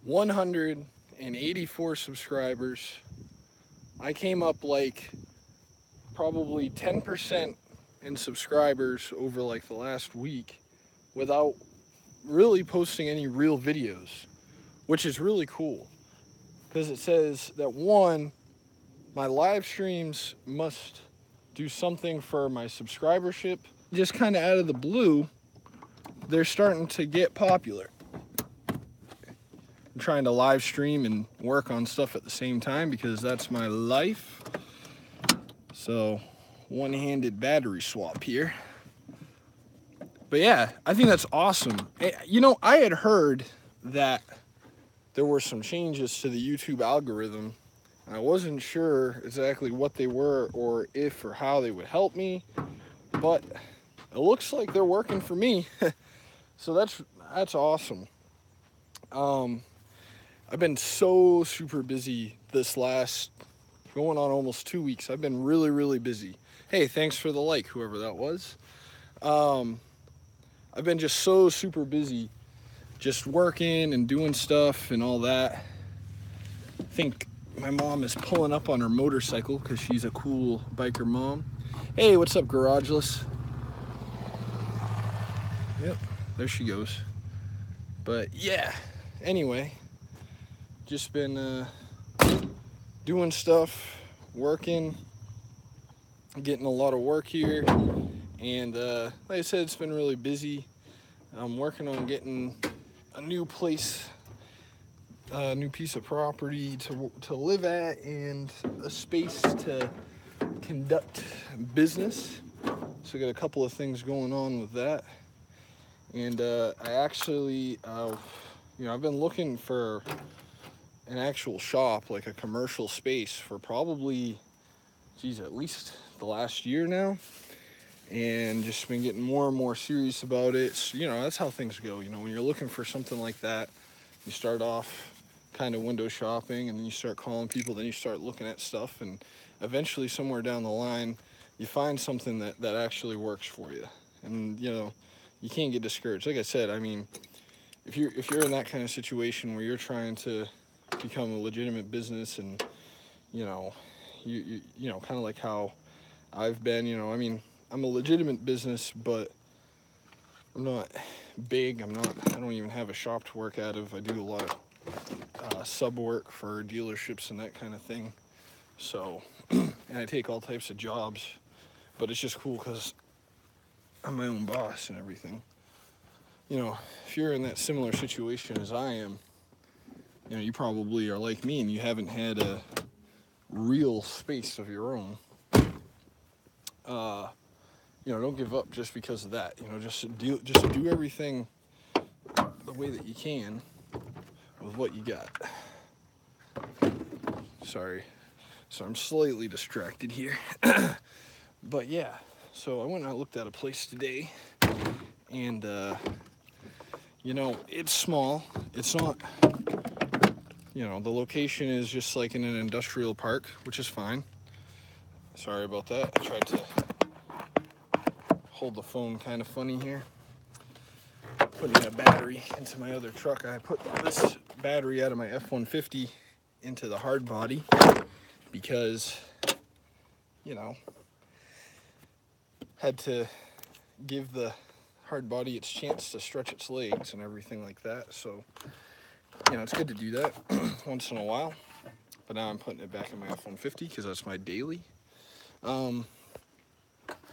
184 subscribers. I came up like probably 10% in subscribers over like the last week without really posting any real videos, which is really cool because it says that one, my live streams must do something for my subscribership. Just kind of out of the blue, they're starting to get popular. I'm trying to live stream and work on stuff at the same time because that's my life. So, one-handed battery swap here. But yeah, I think that's awesome. You know, I had heard that there were some changes to the YouTube algorithm. I wasn't sure exactly what they were or if or how they would help me, but it looks like they're working for me. So that's awesome. Um, I've been so super busy this last going on almost 2 weeks. I've been really busy. Hey, thanks for the like, whoever that was. Um, I've been just so super busy, just working and doing stuff and all that. I think my mom is pulling up on her motorcycle because she's a cool biker mom. Hey, what's up, Garageless? Yep, there she goes. But yeah, anyway, just been doing stuff, working, getting a lot of work here, and like I said, it's been really busy. I'm working on getting a new place, a new piece of property to live at, and a space to conduct business. So I got a couple of things going on with that, and I actually, I've been looking for an actual shop, like a commercial space, for probably, geez, at least the last year now, and just been getting more and more serious about it. So, that's how things go. When you're looking for something like that, you start off kind of window shopping, and then you start calling people, then you start looking at stuff, and eventually somewhere down the line, you find something that actually works for you. And you can't get discouraged. Like I said, I mean, if you're in that kind of situation where you're trying to become a legitimate business, and you know kind of like how I've been, I mean, I'm a legitimate business, but I'm not big. I don't even have a shop to work out of. I do a lot of sub work for dealerships and that kind of thing. So, and I take all types of jobs, but it's just cool because I'm my own boss and everything. If you're in that similar situation as I am, you probably are like me and you haven't had a real space of your own. Don't give up just because of that. Just do everything the way that you can with what you got. Sorry. So I'm slightly distracted here. But yeah, so I went and I looked at a place today, and it's small. It's not, the location is just like in an industrial park, which is fine. Sorry about that. I tried to hold the phone kind of funny here. Putting a battery into my other truck. I put this battery out of my F-150 into the hard body because, had to give the hard body its chance to stretch its legs and everything like that. So, it's good to do that once in a while. But now I'm putting it back in my F-150 because that's my daily.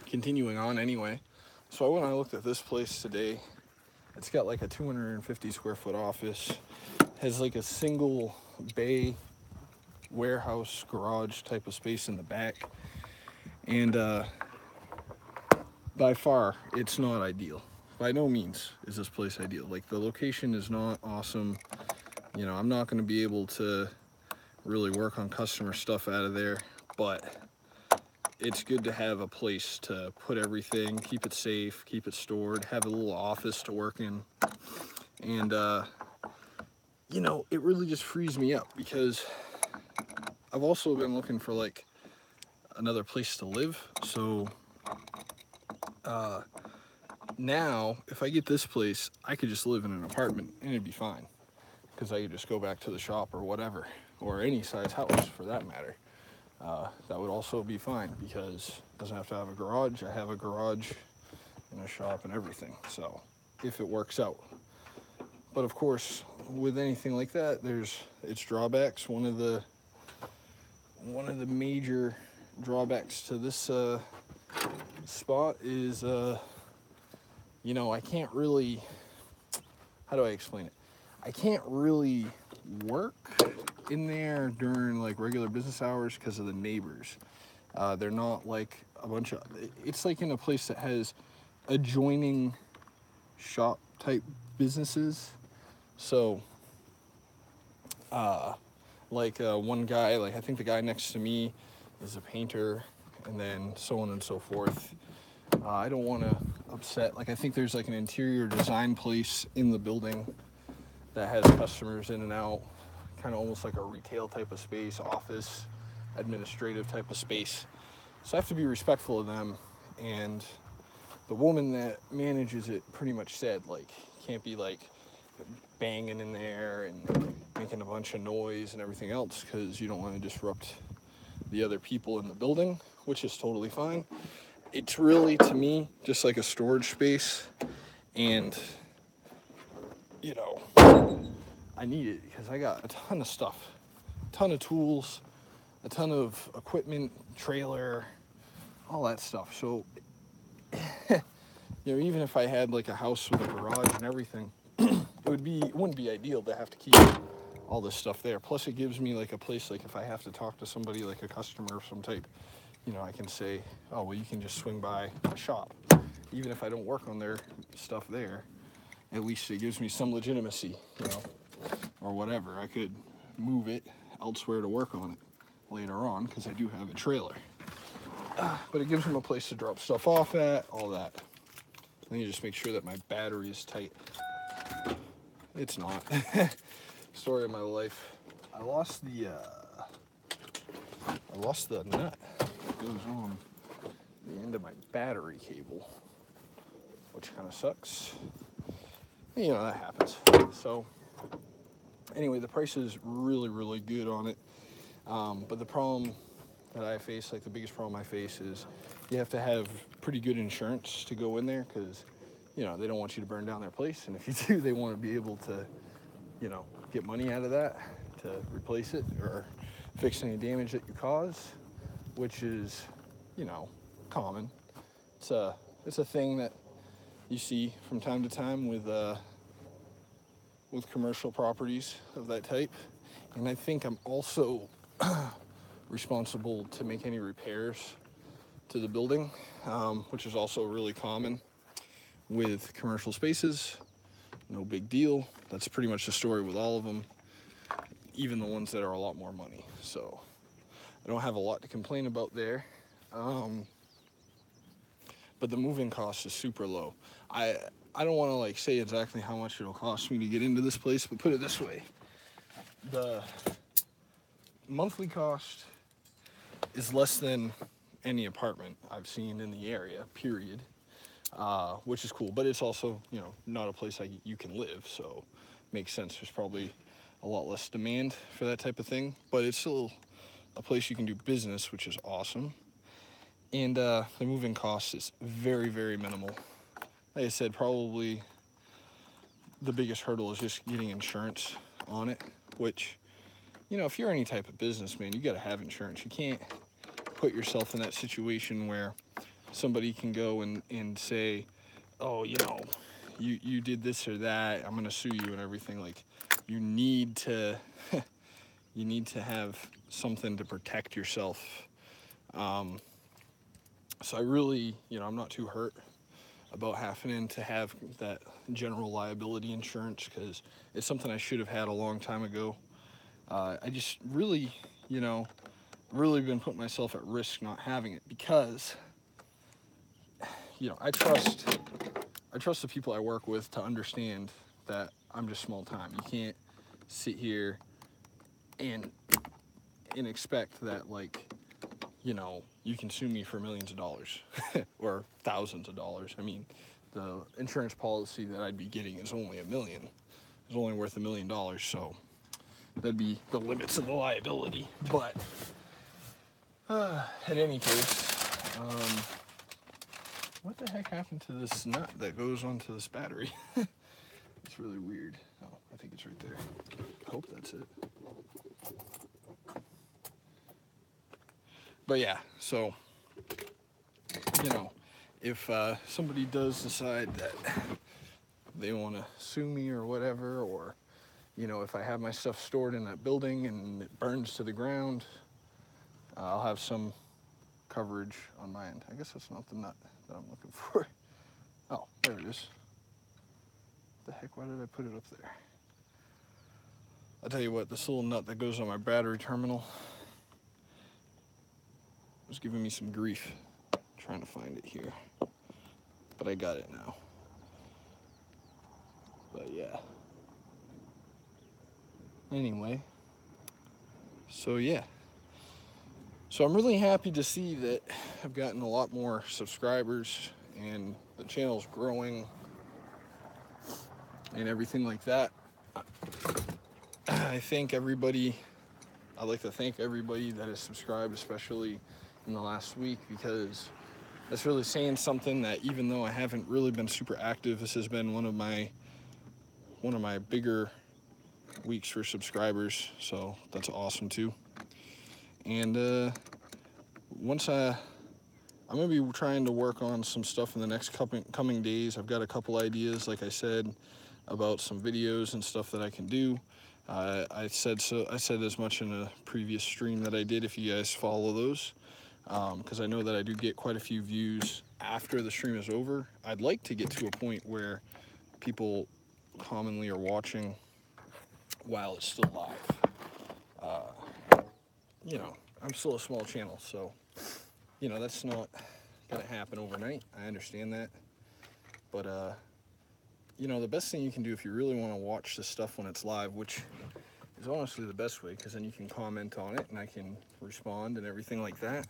Continuing on anyway. So when I looked at this place today, it's got like a 250 square foot office, has like a single bay warehouse garage type of space in the back, and by far it's not ideal. By no means is this place ideal. Like, the location is not awesome. I'm not going to be able to really work on customer stuff out of there, but it's good to have a place to put everything, keep it safe, keep it stored, have a little office to work in. And it really just frees me up because I've also been looking for like another place to live. So now if I get this place, I could just live in an apartment and it'd be fine. because I could just go back to the shop or whatever, or any size house for that matter. That would also be fine because it doesn't have to have a garage. I have a garage and a shop and everything, so if it works out. But of course, with anything like that, there's its drawbacks. One of the major drawbacks to this spot is, I can't really, how do I explain it? I can't really work in there during like regular business hours because of the neighbors. They're not like a bunch of, it's like in a place that has adjoining shop type businesses. So, one guy, like I think the guy next to me is a painter, and then so on and so forth. I don't want to upset, like I think there's like an interior design place in the building that has customers in and out, kind of almost like a retail type of space, office, administrative type of space. So I have to be respectful of them, and the woman that manages it pretty much said, like, can't be like banging in there and making a bunch of noise and everything else because you don't want to disrupt the other people in the building, which is totally fine. It's really, to me, just like a storage space, and I need it because I got a ton of stuff, a ton of tools, a ton of equipment, trailer, all that stuff. So even if I had like a house with a garage and everything, it wouldn't be ideal to have to keep all this stuff there. Plus, it gives me like a place, like if I have to talk to somebody, like a customer of some type, I can say, oh, well, you can just swing by the shop. Even if I don't work on their stuff there, at least it gives me some legitimacy, or whatever. I could move it elsewhere to work on it later on because I do have a trailer. But it gives them a place to drop stuff off at, all that. Let me just make sure that my battery is tight. It's not. Story of my life. I lost the nut that goes on the end of my battery cable, which kind of sucks. That happens. So anyway, the price is really, really good on it. But the problem that I face, like the biggest problem I face, is you have to have pretty good insurance to go in there because, they don't want you to burn down their place. And if you do, they want to be able to, get money out of that to replace it or fix any damage that you cause, which is, common. It's a thing that you see from time to time with commercial properties of that type. And I think I'm also responsible to make any repairs to the building, which is also really common with commercial spaces. No big deal. That's pretty much the story with all of them, even the ones that are a lot more money. So I don't have a lot to complain about there. But the moving cost is super low. I don't want to like say exactly how much it'll cost me to get into this place, but put it this way. The monthly cost is less than any apartment I've seen in the area, period. Which is cool, but it's also, not a place you can live, so makes sense. There's probably a lot less demand for that type of thing, but it's still a place you can do business, which is awesome. And the moving cost is very, very minimal. Like I said, probably the biggest hurdle is just getting insurance on it, which, if you're any type of businessman, you got to have insurance. You can't put yourself in that situation where somebody can go and say, oh, you did this or that, I'm going to sue you and everything. Like, you need to have something to protect yourself. So I really, I'm not too hurt about having to have that general liability insurance because it's something I should have had a long time ago. I just really, really been putting myself at risk not having it because, I trust the people I work with to understand that I'm just small time. You can't sit here and expect that, like, you can sue me for millions of dollars or thousands of dollars. I mean, the insurance policy that I'd be getting is only $1 million. is only worth $1 million, so that'd be the limits of the liability. But in any case, what the heck happened to this nut that goes onto this battery? It's really weird. Oh, I think it's right there. I hope that's it. But yeah, so, you know, if somebody does decide that they want to sue me or whatever, or, you know, if I have my stuff stored in that building and it burns to the ground, I'll have some coverage on my end. I guess that's not the nut that I'm looking for. Oh, there it is. What the heck, why did I put it up there? I'll tell you what, this little nut that goes on my battery terminal was giving me some grief trying to find it here. But I got it now. But yeah. Anyway. So yeah. So I'm really happy to see that I've gotten a lot more subscribers and the channel's growing and everything like that. I'd like to thank everybody that has subscribed, especially in the last week, because that's really saying something that even though I haven't really been super active, this has been one of my bigger weeks for subscribers, so that's awesome too. And I'm gonna be trying to work on some stuff in the next coming days. I've got a couple ideas, like I said, about some videos and stuff that I can do. I said as much in a previous stream that I did, if you guys follow those, because I know that I do get quite a few views after the stream is over. I'd like to get to a point where people commonly are watching while it's still live. You know, I'm still a small channel, so, you know, that's not gonna happen overnight. I understand that. But, you know, the best thing you can do if you really want to watch this stuff when it's live, which is honestly the best way, because then you can comment on it and I can respond and everything like that.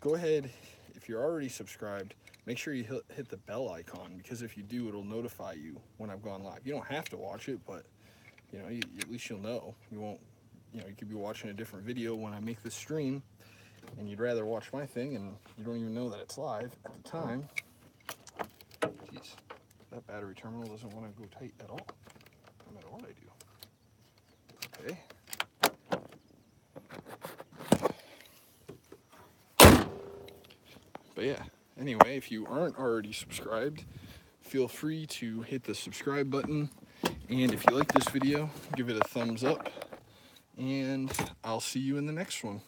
Go ahead, if you're already subscribed, make sure you hit the bell icon, because if you do, it'll notify you when I've gone live. You don't have to watch it, but, you know, at least you'll know. You won't, you know, you could be watching a different video when I make this stream, and you'd rather watch my thing, and you don't even know that it's live at the time. Jeez, that battery terminal doesn't want to go tight at all, no matter what I do. Okay. But yeah, anyway, if you aren't already subscribed, feel free to hit the subscribe button. And if you like this video, give it a thumbs up. And I'll see you in the next one.